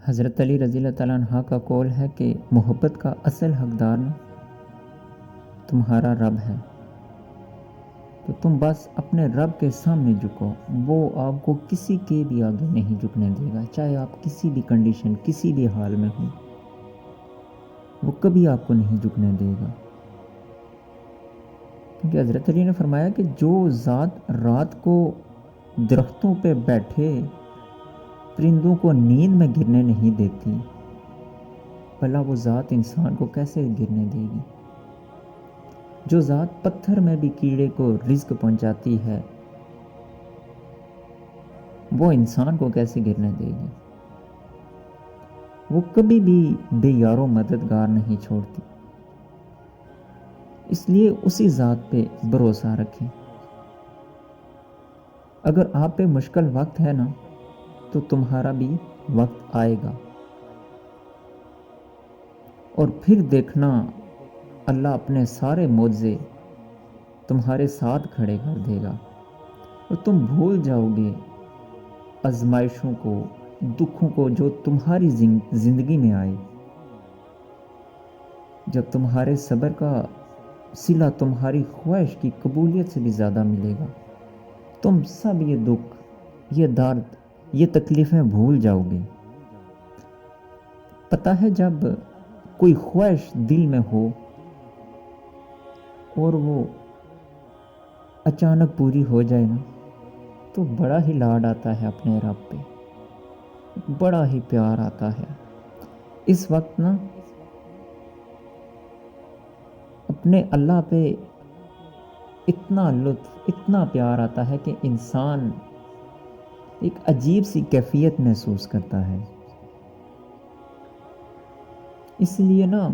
حضرت علی رضی اللہ تعالیٰ عنہ کا قول ہے کہ محبت کا اصل حقدار تمہارا رب ہے، تو تم بس اپنے رب کے سامنے جھکو، وہ آپ کو کسی کے بھی آگے نہیں جھکنے دے گا، چاہے آپ کسی بھی کنڈیشن کسی بھی حال میں ہوں، وہ کبھی آپ کو نہیں جھکنے دے گا۔ کیونکہ حضرت علی نے فرمایا کہ جو ذات رات کو درختوں پہ بیٹھے پرندوں کو نیند میں گرنے نہیں دیتی، بھلا وہ ذات انسان کو کیسے گرنے دے گی؟ جو ذات پتھر میں بھی کیڑے کو رزق پہنچاتی ہے، وہ انسان کو کیسے گرنے دے گی؟ وہ کبھی بھی بے یار و مددگار نہیں چھوڑتی، اس لیے اسی ذات پہ بھروسہ رکھیں۔ اگر آپ پہ مشکل وقت ہے نا، تو تمہارا بھی وقت آئے گا، اور پھر دیکھنا اللہ اپنے سارے معجزے تمہارے ساتھ کھڑے کر دے گا، اور تم بھول جاؤ گے آزمائشوں کو، دکھوں کو جو تمہاری زندگی میں آئے۔ جب تمہارے صبر کا صلہ تمہاری خواہش کی قبولیت سے بھی زیادہ ملے گا، تم سب یہ دکھ، یہ درد، یہ تکلیفیں بھول جاؤ گے۔ پتہ ہے جب کوئی خواہش دل میں ہو اور وہ اچانک پوری ہو جائے نا، تو بڑا ہی لاڈ آتا ہے اپنے رب پہ، بڑا ہی پیار آتا ہے۔ اس وقت نا اپنے اللہ پہ اتنا لطف، اتنا پیار آتا ہے کہ انسان ایک عجیب سی کیفیت محسوس کرتا ہے۔ اس لیے نا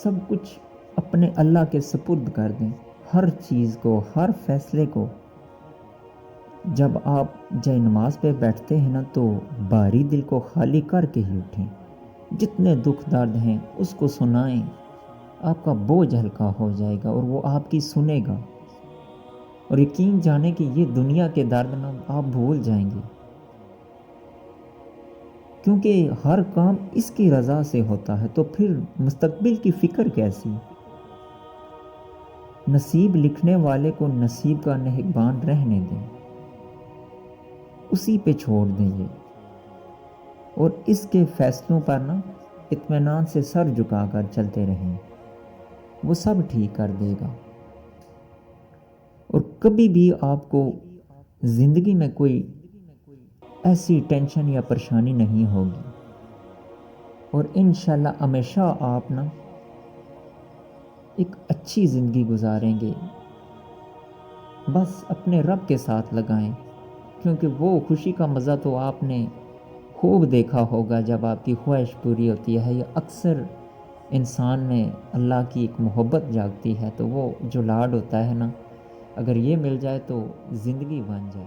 سب کچھ اپنے اللہ کے سپرد کر دیں، ہر چیز کو، ہر فیصلے کو۔ جب آپ جائے نماز پہ بیٹھتے ہیں نا، تو باری دل کو خالی کر کے ہی اٹھیں، جتنے دکھ درد ہیں اس کو سنائیں، آپ کا بوجھ ہلکا ہو جائے گا اور وہ آپ کی سنے گا، اور یقین جانے کہ یہ دنیا کے درد نا آپ بھول جائیں گے، کیونکہ ہر کام اس کی رضا سے ہوتا ہے، تو پھر مستقبل کی فکر کیسی؟ نصیب لکھنے والے کو نصیب کا نگہبان رہنے دیں، اسی پہ چھوڑ دیں یہ، اور اس کے فیصلوں پر نا اطمینان سے سر جھکا کر چلتے رہیں، وہ سب ٹھیک کر دے گا۔ اور کبھی بھی آپ کو زندگی میں کوئی ایسی ٹینشن یا پریشانی نہیں ہوگی، اور انشاءاللہ ہمیشہ آپ نا ایک اچھی زندگی گزاریں گے۔ بس اپنے رب کے ساتھ لگائیں، کیونکہ وہ خوشی کا مزہ تو آپ نے خوب دیکھا ہوگا جب آپ کی خواہش پوری ہوتی ہے، یا اکثر انسان میں اللہ کی ایک محبت جاگتی ہے، تو وہ جو لاڈ ہوتا ہے نا، اگر یہ مل جائے تو زندگی بن جائے۔